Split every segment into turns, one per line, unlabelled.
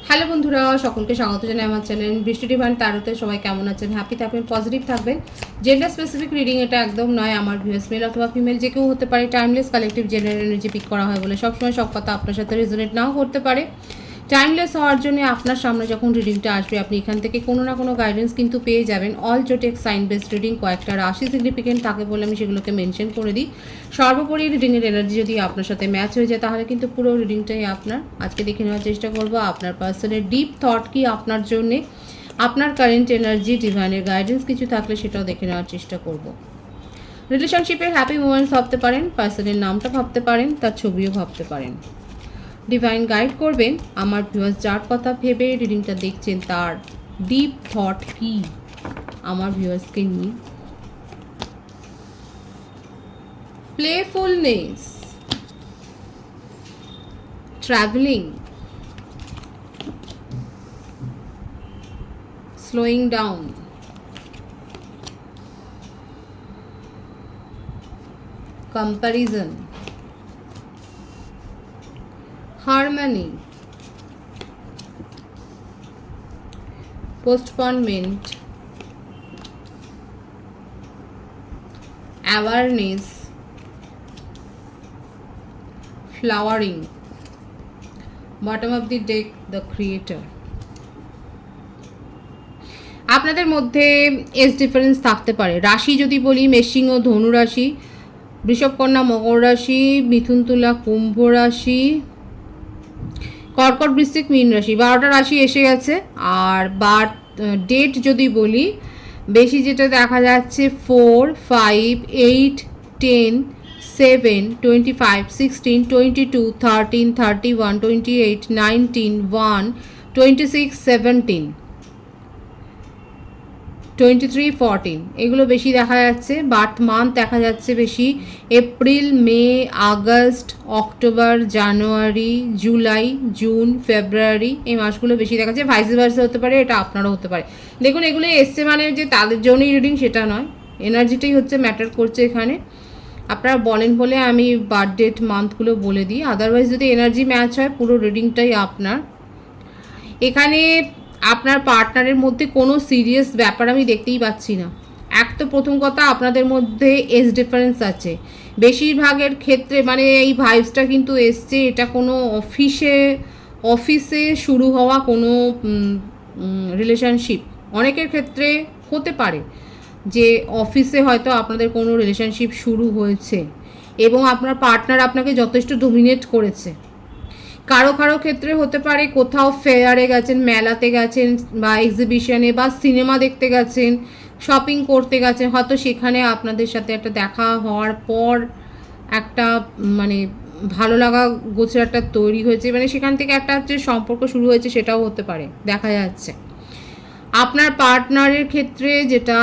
Hello বন্ধুরা, সকলকে স্বাগত জানাই আমার চ্যানেল বৃষ্টি ডিভাইন ট্যারোতে। সবাই কেমন আছেন? হ্যাপি থাকবেন, পজিটিভ থাকবেন। জেন্ডার স্পেসিফিক রিডিং এটা একদম নয়। আমার ভিউয়ার্স মেল অথবা ফিমেল যে কেউ হতে পারে। Timeless collective general energy pick করা হয় বলে সবসময় সব কথা আপনার সাথে রেজোনেট নাও করতে পারে। টাইমলেস হওয়ার জন্য আপনার সামনে যখন রিডিংটা আসবে আপনি এখান থেকে কোনো না কোনো গাইডেন্স কিন্তু পেয়ে যাবেন। অল জোটেক সাইন বেসড রিডিং, কয়েকটা রাশি সিগনিফিকেন্ট থাকে বলে আমি সেগুলোকে মেনশন করে দিই। সর্বোপরি রিডিংয়ের এনার্জি যদি আপনার সাথে ম্যাচ হয়ে যায় তাহলে কিন্তু পুরো রিডিংটাই আপনার। আজকে দেখে নেওয়ার চেষ্টা করবো আপনার পার্সনের ডিপ থট কি আপনার জন্যে, আপনার কারেন্ট এনার্জি, ডিভাইনের গাইডেন্স কিছু থাকলে সেটাও দেখে নেওয়ার চেষ্টা করব। রিলেশনশিপের হ্যাপি মোমেন্টস ভাবতে পারেন, পার্সনের নামটা ভাবতে পারেন, তার ছবিও ভাবতে পারেন। ডিভাইন গাইড করবেন আমার ভিউয়ার্স যার কথা ভেবে রিডিংটা দেখছেন তার ডিপ থট কি আমার ভিউয়ার্সকে নিয়ে। Playfulness, travelling, slowing down, comparison, harmony, postponement, awareness, flowering, bottom of the deck, the creator. আপনাদের মধ্যে এজ ডিফারেন্স থাকতে পারে। রাশি যদি বলি মেষিং ও ধনু রাশি, বৃষভ কন্যা মকর রাশি, মিথুন তুলা কুম্ভ রাশি, কর্কট বৃশ্চিক মীন রাশি, 12টা রাশি এসে গেছে। আর বার্থ ডেট যদি বলি বেশি যেটা দেখা যাচ্ছে 4, 5, 8, 10, 7, 25, 16, 22, 13, 31, 28, 19, 1, 26, 17, 23, 14 এগুলো বেশি দেখা যাচ্ছে। বার্থ মান্থ দেখা যাচ্ছে বেশি এপ্রিল, মে, আগস্ট, অক্টোবর, জানুয়ারি, জুলাই, জুন, ফেব্রুয়ারি, এই মাসগুলো বেশি দেখা যাচ্ছে। ভাইস ভার্সা হতে পারে, এটা আপনারও হতে পারে। দেখুন এগুলো এসছে মানে যে তাদের জন্যই রিডিং সেটা নয়, এনার্জিটাই হচ্ছে ম্যাটার করছে এখানে। আপনারা বলেন বলে আমি বার্থ ডেট মান্থগুলো বলে দিই, আদারওয়াইজ যদি এনার্জি ম্যাচ হয় পুরো রিডিংটাই আপনার। এখানে আপনার পার্টনারের মধ্যে কোনো সিরিয়াস ব্যাপার আমি দেখতেই পাচ্ছি না। এক তো প্রথম কথা আপনাদের মধ্যে এজ ডিফারেন্স আছে বেশিরভাগের ক্ষেত্রে, মানে এই ভাইবসটা কিন্তু এসছে এটা কোনো অফিসে শুরু হওয়া কোনো রিলেশনশিপ। অনেকের ক্ষেত্রে হতে পারে যে অফিসে হয়তো আপনাদের কোনো রিলেশনশিপ শুরু হয়েছে এবং আপনার পার্টনার আপনাকে যথেষ্ট ডোমিনেট করেছে। কারো কারো ক্ষেত্রে হতে পারে কোথাও ফেয়ারে গেছেন, মেলাতে গেছেন বা এক্সিবিশনে বা সিনেমা দেখতে গেছেন, শপিং করতে গেছেন, হয়তো সেখানে আপনাদের সাথে একটা দেখা হওয়ার পর একটা মানে ভালো লাগা গোছের একটা তৈরি হয়েছে, মানে সেখান থেকে একটা যে সম্পর্ক শুরু হয়েছে সেটাও হতে পারে দেখা যাচ্ছে। আপনার পার্টনারের ক্ষেত্রে যেটা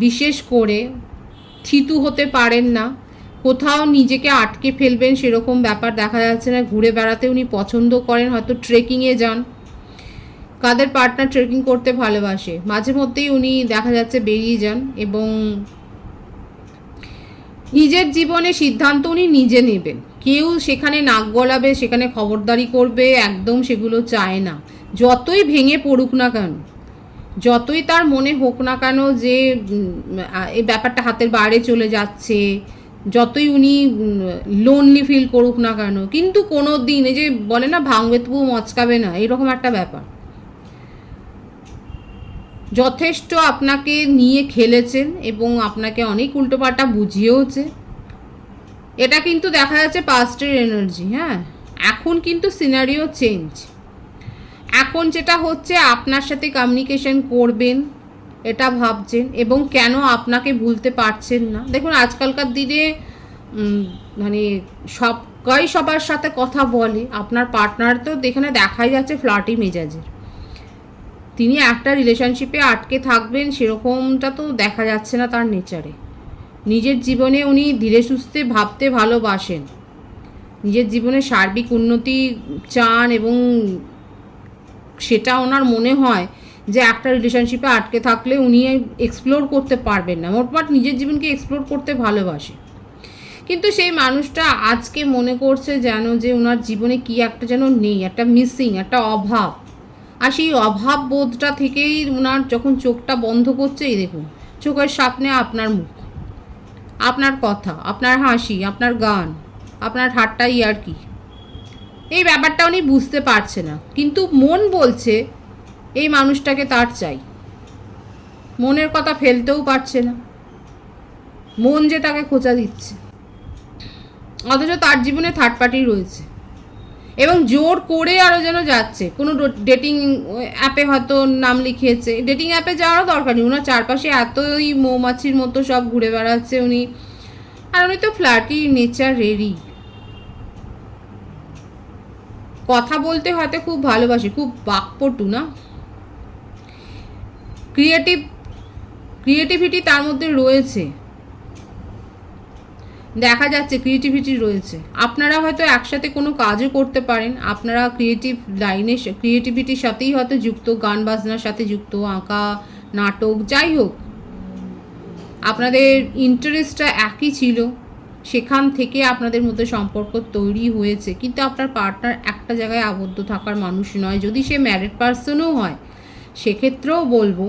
বিশেষ করে থিতু হতে পারেন না, কোথাও নিজেকে আটকে ফেলবেন সেরকম ব্যাপার দেখা যাচ্ছে না। ঘুরে বেড়াতে উনি পছন্দ করেন, হয়তো ট্রেকিংয়ে যান। কাদের পার্টনার ট্রেকিং করতে ভালোবাসে, মাঝে মধ্যেই উনি দেখা যাচ্ছে বেরিয়ে যান এবং নিজের জীবনে সিদ্ধান্ত উনি নিজে নেবেন। কেউ সেখানে নাক গলাবে, সেখানে খবরদারি করবে, একদম সেগুলো চায় না। যতই ভেঙে পড়ুক না কেন, যতই তার মনে হোক না কেন যে এই ব্যাপারটা হাতের বাইরে চলে যাচ্ছে, যতই উনি লোনলি ফিল করুক না কেন, কিন্তু কোনো দিন এই যে বলে না ভাঙবে তবু মচকাবে না, এরকম একটা ব্যাপার। যথেষ্ট আপনাকে নিয়ে খেলেছেন এবং আপনাকে অনেক উল্টোপাল্টা বুঝিয়েওছে। এটা কিন্তু দেখা যাচ্ছে পাস্টের এনার্জি। হ্যাঁ, এখন কিন্তু সিনারিও চেঞ্জ। এখন যেটা হচ্ছে আপনার সাথে কমিউনিকেশন করবেন এটা ভাবছেন এবং কেন আপনাকে ভুলতে পারছেন না। দেখুন আজকালকার দিনে মানে সবার সাথে কথা বলে। আপনার পার্টনার তো এখানে দেখাই যাচ্ছে ফ্লার্টি মেজাজের, তিনি একটা রিলেশনশিপে আটকে থাকবেন সেরকমটা তো দেখা যাচ্ছে না তার নেচারে। নিজের জীবনে উনি ধীরে সুস্থে ভাবতে ভালোবাসেন, নিজের জীবনে সার্বিক উন্নতি চান এবং সেটা ওনার মনে হয় যে একটা রিলেশনশিপে আটকে থাকলে উনি এক্সপ্লোর করতে পারবেন না। মোটমাট নিজের জীবনকে এক্সপ্লোর করতে ভালোবাসে, কিন্তু সেই মানুষটা আজকে মনে করছে যেন যে ওনার জীবনে কি একটা যেন নেই, একটা মিসিং, একটা অভাব। আর সেই অভাব বোধটা থেকেই ওনার যখন চোখটা বন্ধ করছে, এই দেখুন চোখের সামনে আপনার মুখ, আপনার কথা, আপনার হাসি, আপনার গান, আপনার ঠাট্টা ইয়ার্কি, এই ব্যাপারটা উনি বুঝতে পারছে না, কিন্তু মন বলছে এই মানুষটাকে তার চাই। মনের কথা ফেলতেও পারছে না, মন যে তাকে খোঁচা দিচ্ছে, অথচ তার জীবনে থার্ড পার্টি রয়েছে এবং জোর করে আরও যেন যাচ্ছে। কোনো ডেটিং অ্যাপে হয়তো নাম লিখিয়েছে, ডেটিং অ্যাপে যাওয়ারও দরকার নেই, ওনার চারপাশে এতই মৌমাছির মতো সব ঘুরে বেড়াচ্ছে উনি, আর উনি তো ফ্ল্যাটি নেচারেরই। কথা বলতে হয়তো খুব ভালোবাসে, খুব বাকপটু না, ক্রিয়েটিভিটি তার মধ্যে রয়েছে, দেখা যাচ্ছে ক্রিয়েটিভিটি রয়েছে। আপনারা হয়তো একসাথে কোনো কাজও করতে পারেন, আপনারা ক্রিয়েটিভ লাইনে ক্রিয়েটিভিটির সাথেই হয়তো যুক্ত, গান বাজনার সাথে যুক্ত, আঁকা, নাটক, যাই হোক আপনাদের ইন্টারেস্টটা একই ছিল, সেখান থেকে আপনাদের মধ্যে সম্পর্ক তৈরি হয়েছে। কিন্তু আপনার পার্টনার একটা জায়গায় আবদ্ধ থাকার মানুষ নয়, যদি সে ম্যারিড পার্সনও হয় সেক্ষেত্রেও বলবো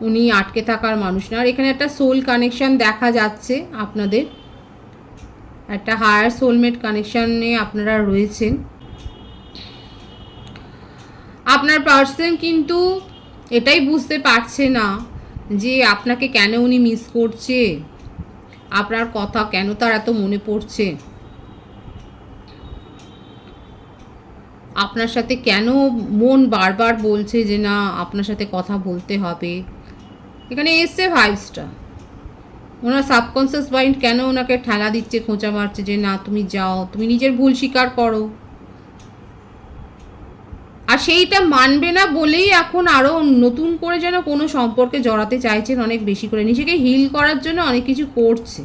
উনি আটকে থাকার মানুষ না। আর এখানে একটা সোল কানেকশান দেখা যাচ্ছে, আপনাদের একটা হায়ার সোলমেট কানেকশানে আপনারা রয়েছেন। আপনার পার্সন কিন্তু এটাই বুঝতে পারছে না যে আপনাকে কেন উনি মিস করছে, আপনার কথা কেন তার এত মনে পড়ছে, আপনার সাথে কেন মন বারবার বলছে যে না আপনার সাথে কথা বলতে হবে। এখানে এসছে ভাইবসটা, ওনার সাবকনসিয়াস মাইন্ড কেন ওনাকে ঠেলা দিচ্ছে, খোঁচা মারছে যে না তুমি যাও, তুমি নিজের ভুল স্বীকার করো। আর সেইটা মানবে না বলেই এখন আরও নতুন করে যেন কোনো সম্পর্কে জড়াতে চাইছেন, অনেক বেশি করে নিজেকে হিল করার জন্য অনেক কিছু করছে,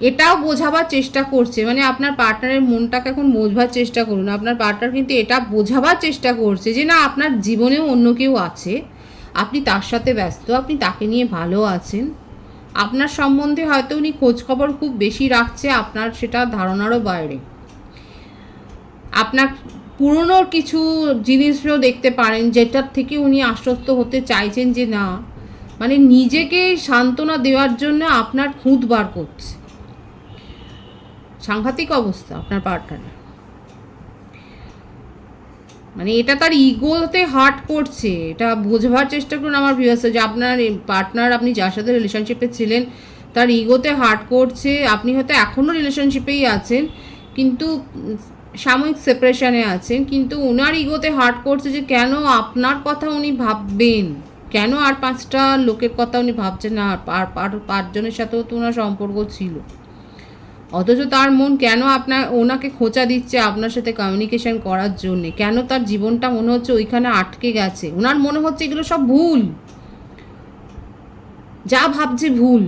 এটাও বোঝাবার চেষ্টা করছে। মানে আপনার পার্টনারের মনটাকে এখন বোঝবার চেষ্টা করুন। আপনার পার্টনার কিন্তু এটা বোঝাবার চেষ্টা করছে যে না আপনার জীবনেও অন্য কেউ আছে, আপনি তার সাথে ব্যস্ত, আপনি তাকে নিয়ে ভালো আছেন, আপনার সম্বন্ধে হয়তো উনি খোঁজখবর খুব বেশি রাখছে, আপনার সেটা ধারণারও বাইরে। আপনার পুরনো কিছু জিনিসও দেখতে পারেন যেটার থেকে উনি আশ্বস্ত হতে চাইছেন যে না, মানে নিজেকে সান্ত্বনা দেওয়ার জন্য আপনার খুঁত বার করছে। সাংঘাতিক অবস্থা আপনার পার্টনারের, মানে এটা তার ইগোতে হার্ট করছে, এটা বোঝবার চেষ্টা করুন আমার ভিউয়ার্স, যে আপনার পার্টনার, আপনি যার সাথে রিলেশনশিপে ছিলেন তার ইগোতে হার্ট করছে। আপনি হয়তো এখনও রিলেশনশিপেই আছেন কিন্তু সাময়িক সেপারেশনে আছেন, কিন্তু ওনার ইগোতে হার্ট করছে যে কেন আপনার কথা উনি ভাববেন, কেন আর 5টা লোকের কথা উনি ভাবছেন না, আর 5জনের সাথেও তো ওনার সম্পর্ক ছিল, অথচ তার মন কেন ওনাকে খোঁচা দিচ্ছে আপনার সাথে কমিউনিকেশন করার জন্যে, কেন তার জীবনটা মনে হচ্ছে ওইখানে আটকে গেছে, ওনার মনে হচ্ছে এগুলো সব ভুল, যা ভাবছে ভুল,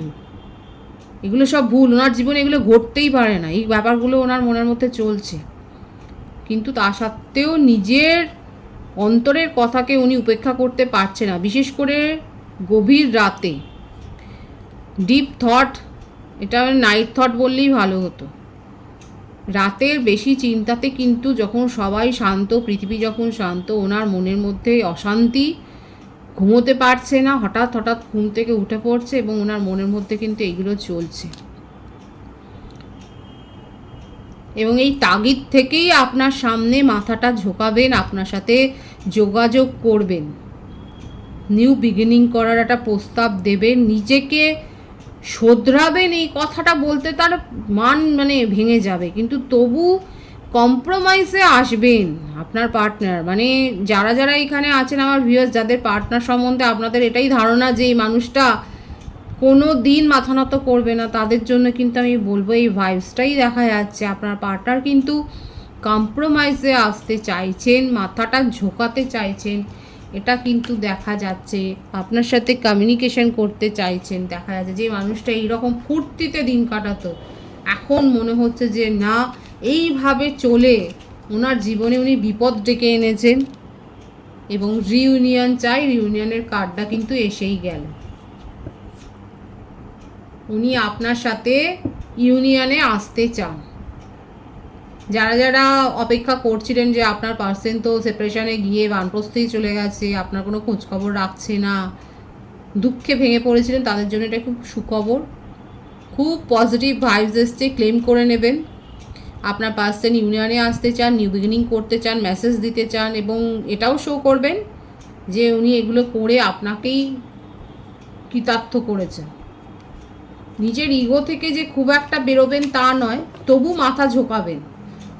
এগুলো সব ভুল, ওনার জীবনে এগুলো ঘটতেই পারে না, এই ব্যাপারগুলো ওনার মনের মধ্যে চলছে। কিন্তু তা সত্ত্বেও নিজের অন্তরের কথাকে উনি উপেক্ষা করতে পারছে না, বিশেষ করে গভীর রাতে ডিপ থট, এটা নাইট থট বললেই ভালো হতো, রাতের বেশি চিন্তাতে কিন্তু যখন সবাই শান্ত, পৃথিবী যখন শান্ত, ওনার মনের মধ্যে অশান্তি, ঘুমোতে পারছে না, হঠাৎ হঠাৎ ঘুম থেকে উঠে পড়ছে এবং ওনার মনের মধ্যে কিন্তু এইগুলো চলছে। এবং এই তাগিদ থেকেই আপনার সামনে মাথাটা ঝোঁকাবেন, আপনার সাথে যোগাযোগ করবেন, নিউ বিগিনিং করার একটা প্রস্তাব দেবেন, নিজেকে শোধরাবেন। এই কথাটা বলতে তার মানে ভেঙে যাবে, কিন্তু তবু কম্প্রোমাইজে আসবেন আপনার পার্টনার। মানে যারা যারা এখানে আছেন আমার ভিউয়ার্স, যাদের পার্টনার সম্বন্ধে আপনাদের এটাই ধারণা যে এই মানুষটা কোনো দিন মাথা নত করবে না, তাদের জন্য কিন্তু আমি বলবো এই ভাইবসটাই দেখা যাচ্ছে। আপনার পার্টনার কিন্তু কম্প্রোমাইজে আসতে চাইছেন, মাথাটা ঝোঁকাতে চাইছেন, এটা কিন্তু দেখা যাচ্ছে। আপনার সাথে কমিউনিকেশন করতে চাইছেন, দেখা যাচ্ছে যে মানুষটা এইরকম ফুর্তিতে দিন কাটাতো, এখন মনে হচ্ছে যে না এইভাবে চলে ওনার জীবনে উনি বিপদ ডেকে এনেছেন এবং রিউনিয়ন চাই। রিউনিয়নের কার্ডটা কিন্তু এসেই গেল, উনি আপনার সাথে ইউনিয়নে আসতে চান। যারা যারা অপেক্ষা করছিলেন যে আপনার পার্সন তো সেপারেশনে গিয়ে বানপ্রস্থেই চলে গেছে, আপনার কোনো খোঁজখবর রাখছে না, দুঃখে ভেঙে পড়েছিলেন, তাদের জন্য এটা খুব সুখবর। খুব পজিটিভ ভাইবস এসছে, ক্লেম করে নেবেন। আপনার পার্সন ইউনিয়নে আসতে চান, নিউ বিগিনিং করতে চান, মেসেজ দিতে চান, এবং এটাও শো করবেন যে উনি এগুলো করে আপনাকেই কৃতার্থ করেছেন। নিজের ইগো থেকে যে খুব একটা বেরোবেন তা নয়, তবু মাথা ঝোঁকাবেন।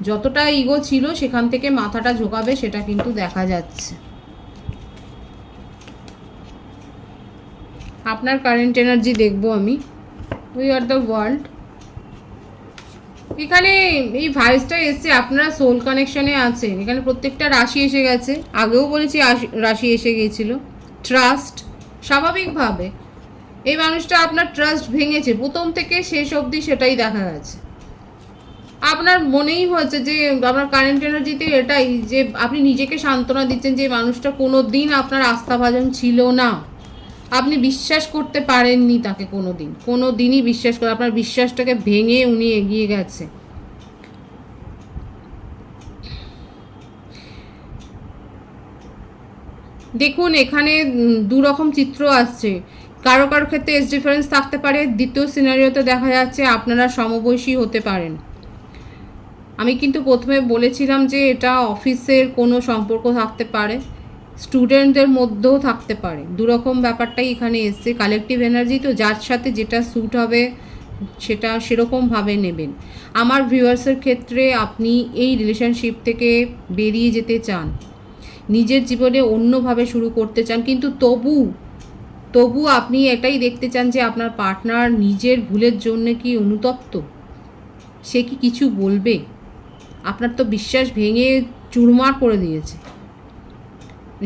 যতটা ইগো ছিল সেখান থেকে মাথাটা ঝোঁকাবে, সেটা কিন্তু দেখা যাচ্ছে। আপনার কারেন্ট এনার্জি দেখবো আমি। We are the world. এখানে এই ভাইসটা এসছে, আপনারা সোল কানেকশানে আছেন। এখানে প্রত্যেকটা রাশি এসে গেছে, আগেও বলেছি রাশি এসে গিয়েছিল। ট্রাস্ট, স্বাভাবিকভাবে এই মানুষটা আপনার ট্রাস্ট ভেঙেছে প্রথম থেকে শেষ অবধি, সেটাই দেখা গেছে। আপনার মনেই হচ্ছে যে আপনার কারেন্ট এনার্জিতে এটাই, যে আপনি নিজেকে সান্ত্বনা দিচ্ছেন যে মানুষটা কোনো দিন আপনার আস্থাভাজন ছিল না, আপনি বিশ্বাস করতে পারেননি তাকে, কোনো দিনই বিশ্বাস করে, আপনার বিশ্বাসটাকে ভেঙে উনি এগিয়ে গেছে। দেখুন এখানে দু রকম চিত্র আসছে। কারো কারো ক্ষেত্রে এজ ডিফারেন্স থাকতে পারে। দ্বিতীয় সিনারিওতে দেখা যাচ্ছে আপনারা সমবয়সী হতে পারেন। আমি কিন্তু প্রথমে বলেছিলাম যে এটা অফিসের কোনো সম্পর্ক থাকতে পারে, স্টুডেন্টদের মধ্যেও থাকতে পারে। দুরকম ব্যাপারটাই এখানে এসছে। কালেকটিভ এনার্জি তো, যার সাথে যেটা স্যুট হবে সেটা সেরকমভাবে নেবেন। আমার ভিউয়ার্সের ক্ষেত্রে আপনি এই রিলেশনশিপ থেকে বেরিয়ে যেতে চান, নিজের জীবনে অন্যভাবে শুরু করতে চান, কিন্তু তবু আপনি এটাই দেখতে চান যে আপনার পার্টনার নিজের ভুলের জন্য কি অনুতপ্ত, সে কি কিছু বলবে? আপনার তো বিশ্বাস ভেঙে চুরমার করে দিয়েছে।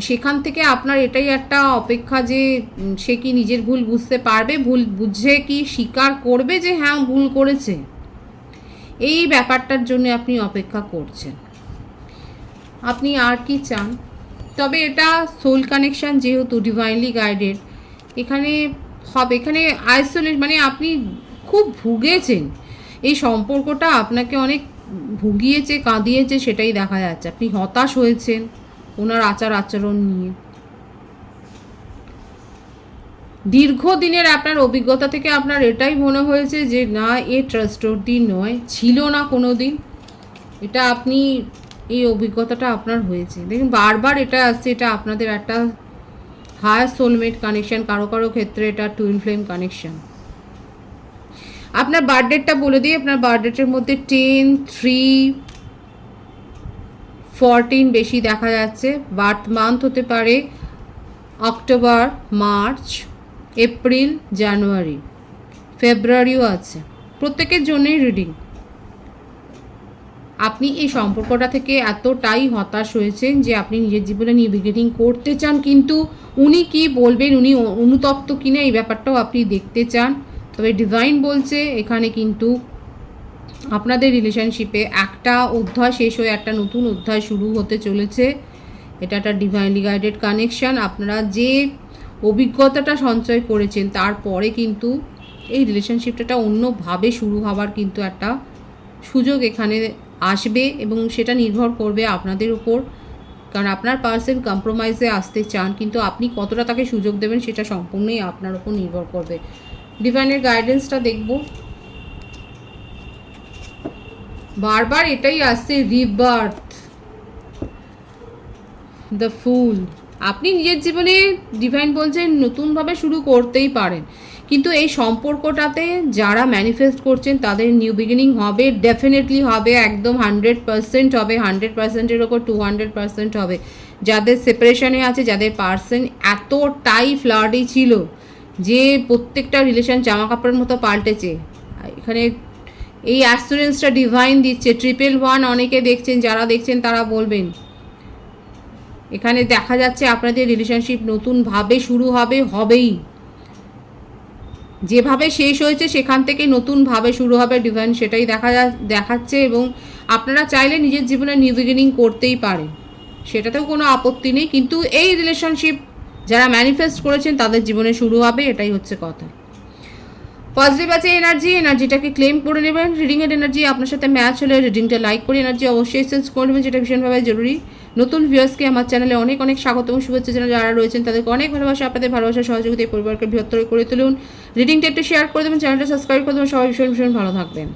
সেখান থেকে আপনার এটাই একটা অপেক্ষা যে সে কি নিজের ভুল বুঝতে পারবে, ভুল বুঝে কি স্বীকার করবে যে হ্যাঁ ভুল করেছে। এই ব্যাপারটার জন্য আপনি অপেক্ষা করছেন। আপনি আর কি চান? তবে এটা সোল কানেকশান যেহেতু ডিভাইনলি গাইডেড, এখানে হবে, এখানে আইসোলেট, মানে আপনি খুব ভুগেছেন, এই সম্পর্কটা আপনাকে অনেক ভুগিয়েছে, কাঁদিয়েছে, সেটাই দেখা যাচ্ছে। আপনি হতাশ হয়েছেন ওনার আচার আচরণ নিয়ে। দীর্ঘদিনের আপনার অভিজ্ঞতা থেকে আপনার এটাই মনে হয়েছে যে না, এ ট্রাস্টওয়ার্দি নয়, ছিল না কোনো দিন। এটা আপনি, এই অভিজ্ঞতাটা আপনার হয়েছে। দেখুন বারবার এটা আসছে, এটা আপনাদের একটা হায়ার সোলমেট কানেকশান, কারো কারো ক্ষেত্রে এটা টুইন ফ্লেম কানেকশান। আপনার বার্থডেটটা বলে দিই। আপনার বার্থডেটের মধ্যে 10, 3, 14 বেশি দেখা যাচ্ছে। বার্থ মান্থ হতে পারে অক্টোবর, মার্চ, এপ্রিল, জানুয়ারি, ফেব্রুয়ারিও আছে। প্রত্যেকের জন্যই রিডিং। আপনি এই সম্পর্কটা থেকে এতটাই হতাশ হয়েছেন যে আপনি নিজের জীবনে নিউ বিগিনিং করতে চান, কিন্তু উনি কি বলবেন, উনি অনুতপ্ত কিনা, এই ব্যাপারটাও আপনি দেখতে চান। তবে ডিভাইন বলছে এখানে কিন্তু আপনাদের রিলেশনশিপে একটা অধ্যায় শেষ হয়ে একটা নতুন অধ্যায় শুরু হতে চলেছে। এটা একটা ডিভাইনলি গাইডেড কানেকশান। আপনারা যে অভিজ্ঞতাটা সঞ্চয় করেছেন তারপরে কিন্তু এই রিলেশনশিপটা অন্যভাবে শুরু হওয়ার কিন্তু একটা সুযোগ এখানে আসবে, এবং সেটা নির্ভর করবে আপনাদের উপর। কারণ আপনার পার্সন কম্প্রোমাইজে আসতে চান, কিন্তু আপনি কতটা তাকে সুযোগ দেবেন সেটা সম্পূর্ণই আপনার উপর নির্ভর করবে। ডিভাইনের গাইডেন্সটা দেখব। বারবার এটাই আসছে, রিবার্থ, দ্য ফুল। আপনি নিজের জীবনে ডিভাইন বলছেন নতুনভাবে শুরু করতেই পারেন, কিন্তু এই সম্পর্কটাতে যারা ম্যানিফেস্ট করছেন তাদের নিউ বিগিনিং হবে, ডেফিনেটলি হবে, একদম 100% হবে। 100%-এর ওপর 200% হবে। যাদের সেপারেশনে আছে, যাদের পার্সন এতটাই ফ্লার্টি ছিল যে প্রত্যেকটা রিলেশন জামা কাপড়ের মতো পাল্টেছে, এখানে এই অ্যাসুরেন্সটা ডিভাইন দিচ্ছে। 111 অনেকে দেখছেন, যারা দেখছেন তারা বলবেন। এখানে দেখা যাচ্ছে আপনাদের রিলেশনশিপ নতুনভাবে শুরু হবে, হবেই। যেভাবে শেষ হয়েছে সেখান থেকে নতুনভাবে শুরু হবে, ডিভাইন সেটাই দেখাচ্ছে। এবং আপনারা চাইলে নিজের জীবনে নিউ বিগিনিং করতেই পারেন, সেটাতেও কোনো আপত্তি নেই, কিন্তু এই রিলেশনশিপ যারা ম্যানিফেস্ট করেছেন তাদের জীবনে শুরু হবে, এটাই হচ্ছে কথা। পজিটিভ আছে এনার্জিটাকে ক্লেম করে নেবেন। রিডিংয়ের এনার্জি আপনার সাথে ম্যাচ হলে রিডিংটা লাইক করে এনার্জি অবশ্যই সেন্স করে নেবেন, যেটা ভীষণভাবে জরুরি। নতুন ভিউয়ার্সকে আমার চ্যানেলে অনেক অনেক স্বাগত এবং শুভেচ্ছা জানাই। যারা রয়েছেন তাদেরকে অনেক ভালোবাসা, আপনাদের ভালোবাসা সহযোগিতা এই পরিবারকে বৃহত্তর করে তুলুন। রিডিংটা একটু শেয়ার করে দেবেন, চ্যানেলটা সাবস্ক্রাইব করে দেবেন। সবাই ভীষণ ভীষণ ভালো থাকবেন।